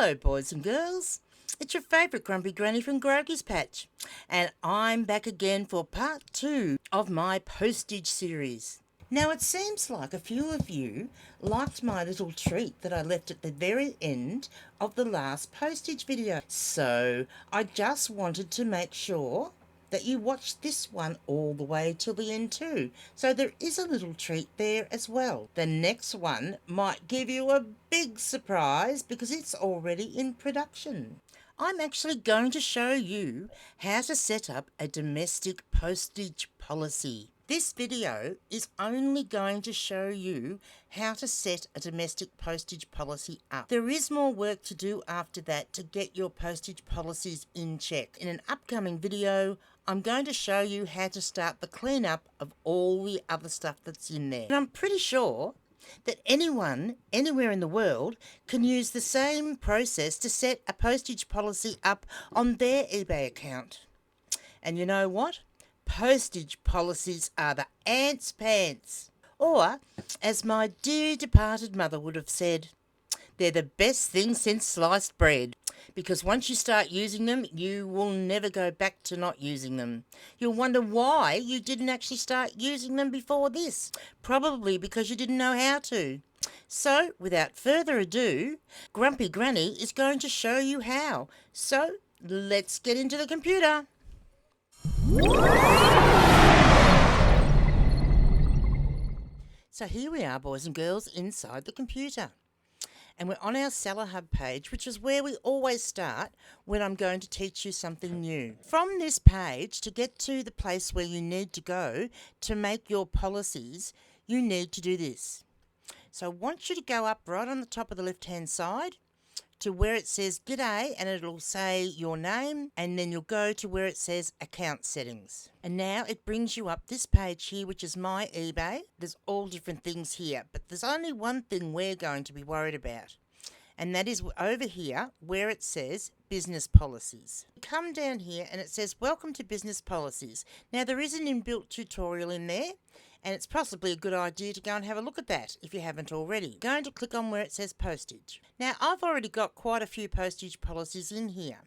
Hello, boys and girls. It's your favourite grumpy granny from Grogy's Patch, and I'm back again for part 2 of my postage series. Now, it seems like a few of you liked my little treat that I left at the very end of the last postage video, so I just wanted to make sure that you watch this one all the way till the end too. So there is a little treat there as well. The next one might give you a big surprise because it's already in production. I'm actually going to show you how to set up a domestic postage policy. This video is only going to show you how to set a domestic postage policy up. There is more work to do after that to get your postage policies in check. In an upcoming video, I'm going to show you how to start the cleanup of all the other stuff that's in there. And I'm pretty sure that anyone, anywhere in the world, can use the same process to set a postage policy up on their eBay account. And you know what? Postage policies are the ants' pants. Or, as my dear departed mother would have said, they're the best thing since sliced bread. Because once you start using them, you will never go back to not using them. You'll wonder why you didn't actually start using them before this. Probably because you didn't know how to. So, without further ado, Grumpy Granny is going to show you how. So, let's get into the computer. So here we are, boys and girls, inside the computer. And we're on our Seller Hub page, which is where we always start when I'm going to teach you something new. From this page, to get to the place where you need to go to make your policies, you need to do this. So I want you to go up right on the top of the left-hand side to where it says G'day, and it'll say your name, and then you'll go to where it says Account Settings. And now it brings you up this page here, which is My eBay. There's all different things here, but there's only one thing we're going to be worried about, and that is over here where it says Business Policies. Come down here and it says Welcome to Business Policies. Now there is an inbuilt tutorial in there, and it's possibly a good idea to go and have a look at that if you haven't already. Going to click on where it says postage. Now I've already got quite a few postage policies in here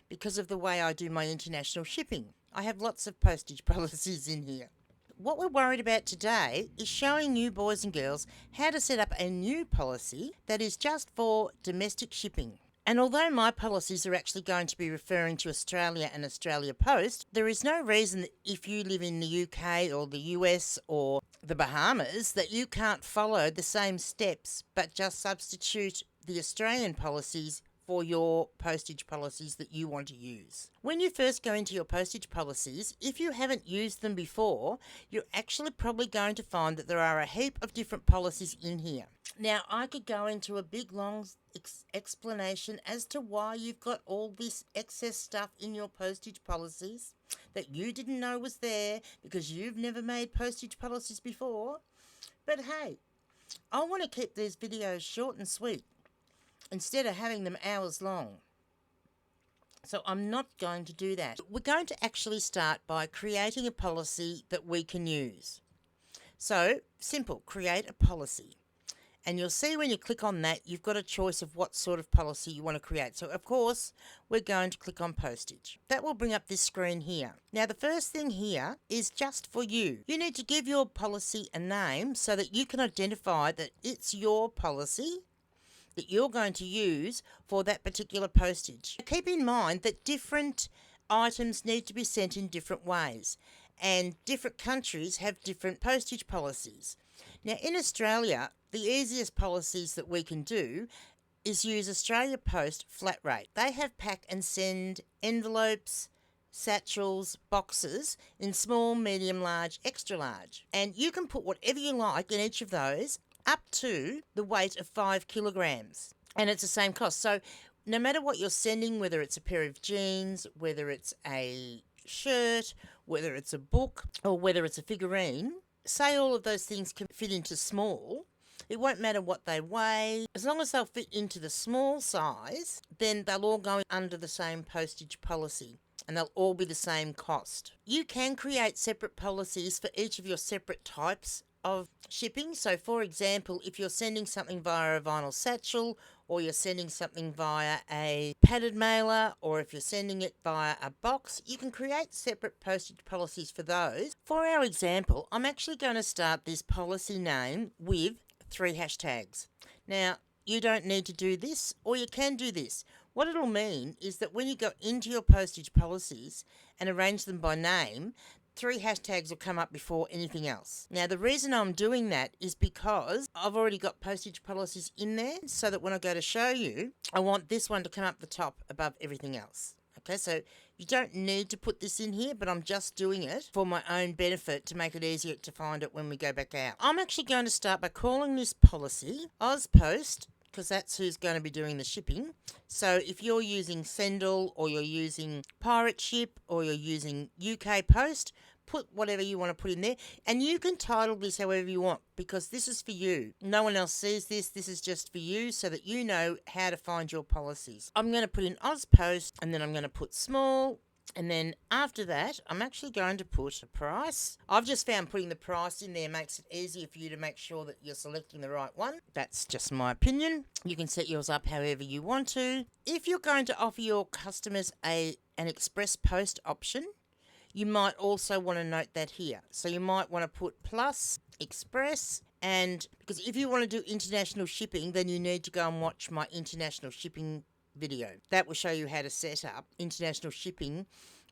because of the way I do my international shipping. I have lots of postage policies in here. What we're worried about today is showing you, boys and girls, how to set up a new policy that is just for domestic shipping. And although my policies are actually going to be referring to Australia and Australia Post, there is no reason that if you live in the UK or the US or the Bahamas that you can't follow the same steps but just substitute the Australian policies for your postage policies that you want to use. When you first go into your postage policies, if you haven't used them before, you're actually probably going to find that there are a heap of different policies in here. Now, I could go into a big long explanation as to why you've got all this excess stuff in your postage policies that you didn't know was there because you've never made postage policies before. But hey, I want to keep these videos short and sweet instead of having them hours long. So I'm not going to do that. We're going to actually start by creating a policy that we can use. So, simple, create a policy. And you'll see when you click on that, you've got a choice of what sort of policy you want to create. So, of course, we're going to click on postage. That will bring up this screen here. Now, the first thing here is just for you. You need to give your policy a name so that you can identify that it's your policy that you're going to use for that particular postage. Keep in mind that different items need to be sent in different ways, and different countries have different postage policies. Now, in Australia, the easiest policies that we can do is use Australia Post flat rate. They have pack and send envelopes, satchels, boxes in small, medium, large, extra large. And you can put whatever you like in each of those up to the weight of 5 kilograms. And it's the same cost. So no matter what you're sending, whether it's a pair of jeans, whether it's a shirt, whether it's a book, or whether it's a figurine, say all of those things can fit into small, it won't matter what they weigh. As long as they'll fit into the small size, then they'll all go under the same postage policy, and they'll all be the same cost. You can create separate policies for each of your separate types of shipping. So for example, if you're sending something via a vinyl satchel, or you're sending something via a padded mailer, or if you're sending it via a box, you can create separate postage policies for those. For our example, I'm actually going to start this policy name with 3 hashtags. Now, you don't need to do this, or you can do this. What it'll mean is that when you go into your postage policies and arrange them by name, 3 hashtags will come up before anything else. Now, the reason I'm doing that is because I've already got postage policies in there, so that when I go to show you, I want this one to come up the top above everything else. Okay, so you don't need to put this in here, but I'm just doing it for my own benefit to make it easier to find it when we go back out. I'm actually going to start by calling this policy AusPost, because that's who's going to be doing the shipping. So if you're using Sendle, or you're using Pirate Ship, or you're using UK Post, put whatever you want to put in there, and you can title this however you want, because this is for you. No one else sees this. This is just for you, so that you know how to find your policies. I'm going to put in AusPost, and then I'm going to put small, and then after that, I'm actually going to put a price. I've just found putting the price in there makes it easier for you to make sure that you're selecting the right one. That's just my opinion. You can set yours up however you want to. If you're going to offer your customers an express post option, you might also want to note that here. So you might want to put plus express, and because if you want to do international shipping, then you need to go and watch my international shipping video. That will show you how to set up international shipping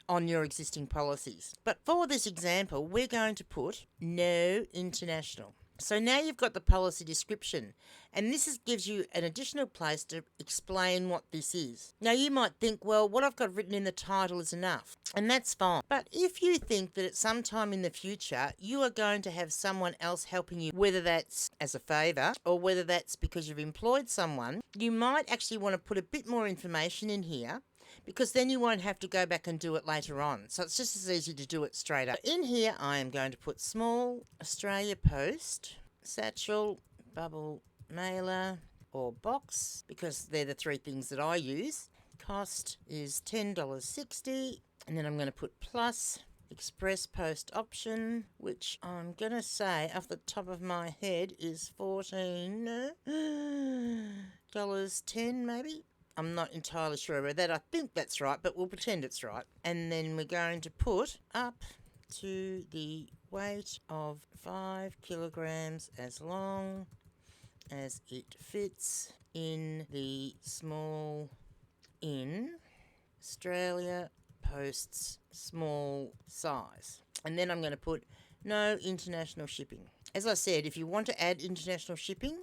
on your existing policies. But for this example, we're going to put no international. So now you've got the policy description, and this gives you an additional place to explain what this is. Now you might think, well, what I've got written in the title is enough, and that's fine. But if you think that at some time in the future you are going to have someone else helping you, whether that's as a favour or whether that's because you've employed someone, you might actually want to put a bit more information in here, because then you won't have to go back and do it later on. So it's just as easy to do it straight up. In here, I am going to put small Australia Post, satchel, bubble mailer, or box, because they're the 3 things that I use. Cost is $10.60, and then I'm going to put plus express post option, which I'm going to say off the top of my head is $14.10 maybe. I'm not entirely sure about that. I think that's right, but we'll pretend it's right. And then we're going to put up to the weight of 5 kilograms as long as it fits in the small in Australia Post's small size. And then I'm going to put no international shipping. As I said, if you want to add international shipping,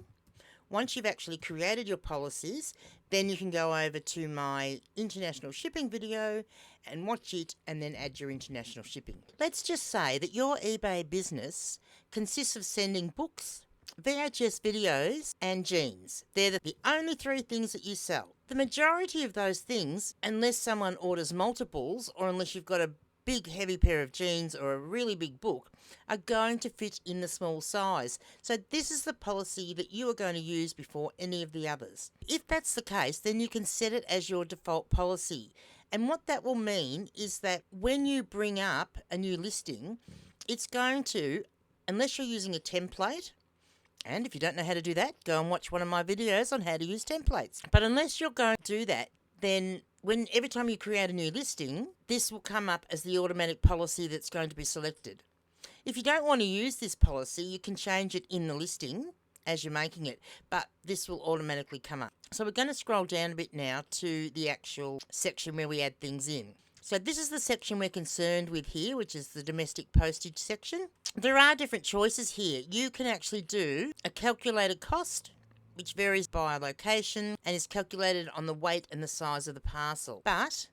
once you've actually created your policies, then you can go over to my international shipping video and watch it, and then add your international shipping. Let's just say that your eBay business consists of sending books, VHS videos, and jeans. They're the only 3 things that you sell. The majority of those things, unless someone orders multiples, or unless you've got a big heavy pair of jeans or a really big book, are going to fit in the small size. So this is the policy that you are going to use before any of the others. If that's the case, then you can set it as your default policy. And what that will mean is that when you bring up a new listing, it's going to, unless you're using a template, and if you don't know how to do that, go and watch one of my videos on how to use templates. But unless you're going to do that, then every time you create a new listing, this will come up as the automatic policy that's going to be selected. If you don't want to use this policy, you can change it in the listing as you're making it, but this will automatically come up. So we're going to scroll down a bit now to the actual section where we add things in. So this is the section we're concerned with here, which is the domestic postage section. There are different choices here. You can actually do a calculated cost, which varies by location and is calculated on the weight and the size of the parcel. But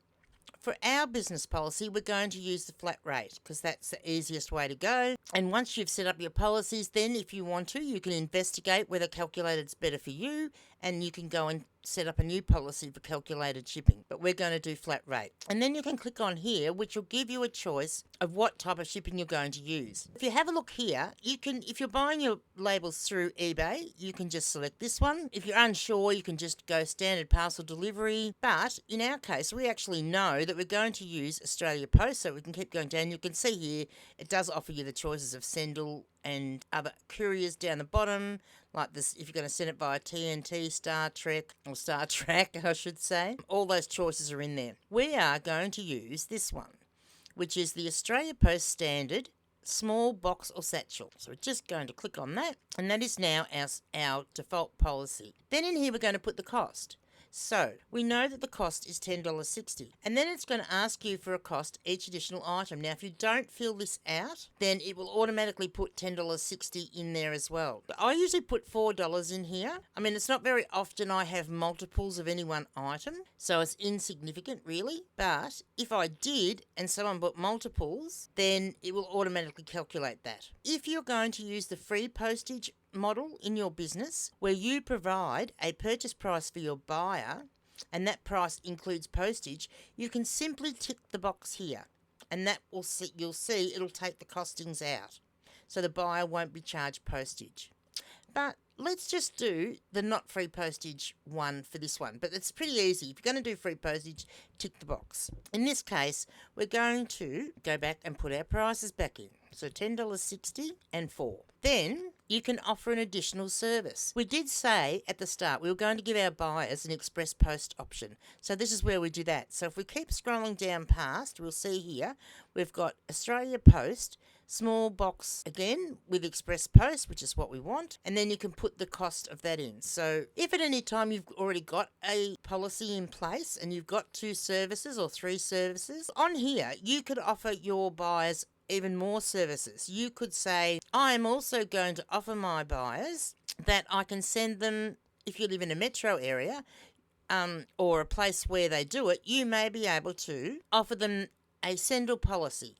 for our business policy, we're going to use the flat rate because that's the easiest way to go. And once you've set up your policies, then if you want to, you can investigate whether calculated's better for you, and you can go and set up a new policy for calculated shipping. But we're going to do flat rate. And then you can click on here, which will give you a choice of what type of shipping you're going to use. If you have a look here, you can, if you're buying your labels through eBay, you can just select this one. If you're unsure, you can just go standard parcel delivery. But in our case, we actually know that we're going to use Australia Post, so we can keep going down. You can see here, it does offer you the choices of Sendle, and other couriers down the bottom, like this, if you're going to send it via TNT, Star Trek, or Star Trek, I should say. All those choices are in there. We are going to use this one, which is the Australia Post Standard small box or satchel. So we're just going to click on that, and that is now our default policy. Then in here we're going to put the cost. So we know that the cost is $10.60, and then it's going to ask you for a cost each additional item. Now if you don't fill this out, then it will automatically put $10.60 in there as well. But I usually put $4 in here. I mean, it's not very often I have multiples of any one item, so it's insignificant really. But if I did and someone bought multiples, then it will automatically calculate that. If you're going to use the free postage model in your business, where you provide a purchase price for your buyer and that price includes postage, you can simply tick the box here, and that will see, you'll see it'll take the costings out, so the buyer won't be charged postage. But let's just do the not free postage one for this one. But it's pretty easy. If you're going to do free postage, tick the box. In this case, we're going to go back and put our prices back in. So $10.60 and $4. Then you can offer an additional service. We did say at the start we were going to give our buyers an express post option. So this is where we do that. So if we keep scrolling down past, we'll see here we've got Australia Post, small box again with express post, which is what we want, and then you can put the cost of that in. So if at any time you've already got a policy in place and you've got 2 services or 3 services, on here you could offer your buyers even more services. You could say, I am also going to offer my buyers that I can send them, if you live in a metro area or a place where they do it, you may be able to offer them a Sendle policy.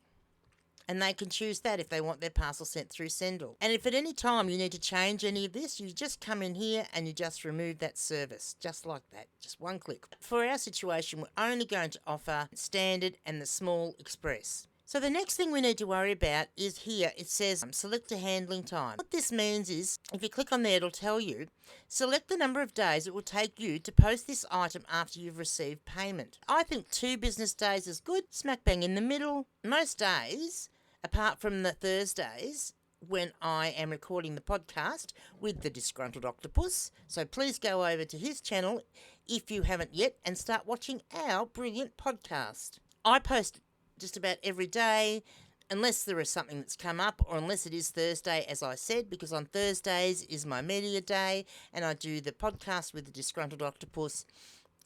And they can choose that if they want their parcel sent through Sendle. And if at any time you need to change any of this, you just come in here and you just remove that service, just like that, just one click. For our situation, we're only going to offer standard and the small express. So the next thing we need to worry about is here, it says select a handling time. What this means is, if you click on there, it'll tell you, select the number of days it will take you to post this item after you've received payment. I think 2 business days is good, smack bang in the middle. Most days, apart from the Thursdays, when I am recording the podcast with the Disgruntled Octopus. So please go over to his channel if you haven't yet and start watching our brilliant podcast. I post just about every day, unless there is something that's come up, or unless it is Thursday, as I said, because on Thursdays is my media day, and I do the podcast with the Disgruntled Octopus,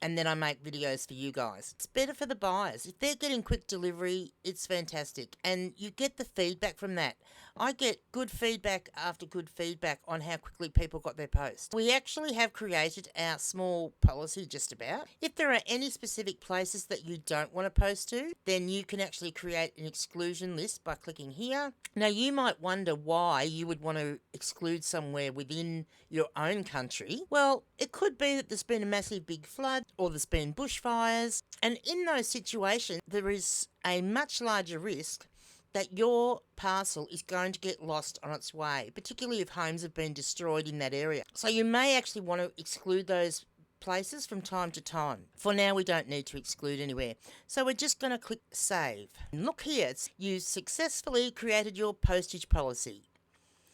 and then I make videos for you guys. It's better for the buyers. If they're getting quick delivery, it's fantastic, and you get the feedback from that. I get good feedback after good feedback on how quickly people got their post. We actually have created our small policy just about. If there are any specific places that you don't want to post to, then you can actually create an exclusion list by clicking here. Now you might wonder why you would want to exclude somewhere within your own country. Well, it could be that there's been a massive big flood or there's been bushfires, and in those situations there is a much larger risk that your parcel is going to get lost on its way, particularly if homes have been destroyed in that area. So you may actually want to exclude those places from time to time. For now, we don't need to exclude anywhere. So we're just going to click Save. And look here, you've successfully created your postage policy.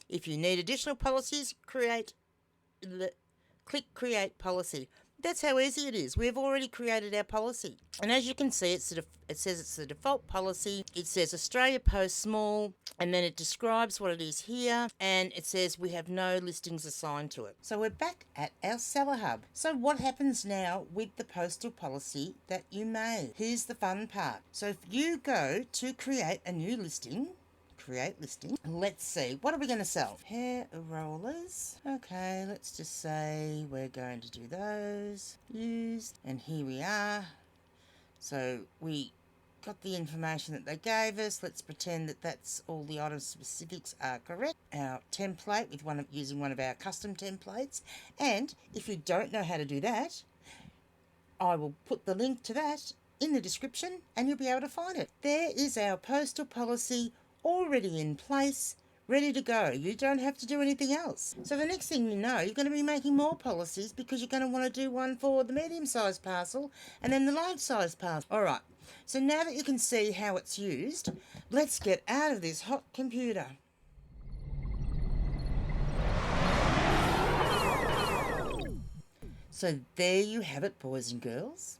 If you need additional policies, click Create Policy. That's how easy it is. We've already created our policy. And as you can see, it says it's the default policy. It says Australia Post Small, and then it describes what it is here, and it says we have no listings assigned to it. So we're back at our Seller Hub. So what happens now with the postal policy that you made? Here's the fun part. So if you go to create a new listing, create listing. Let's see, what are we going to sell? Hair rollers. Okay, let's just say we're going to do those. Used. And here we are. So we got the information that they gave us. Let's pretend that that's all the item specifics are correct. Our template with using one of our custom templates. And if you don't know how to do that, I will put the link to that in the description and you'll be able to find it. There is our postal policy already in place, ready to go. You don't have to do anything else. So the next thing you know, you're going to be making more policies because you're going to want to do one for the medium-sized parcel and then the large-sized parcel. All right, so now that you can see how it's used, let's get out of this hot computer. So there you have it, boys and girls.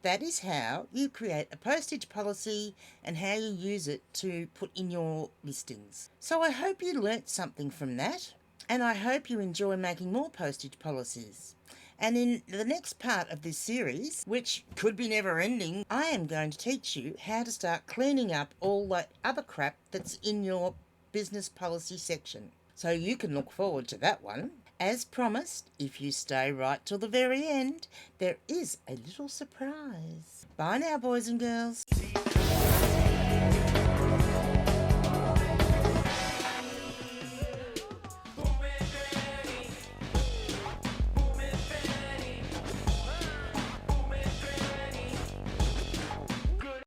That is how you create a postage policy and how you use it to put in your listings. So I hope you learnt something from that, and I hope you enjoy making more postage policies. And in the next part of this series, which could be never ending, I am going to teach you how to start cleaning up all that other crap that's in your business policy section. So you can look forward to that one. As promised, if you stay right till the very end, there is a little surprise. Bye now, boys and girls.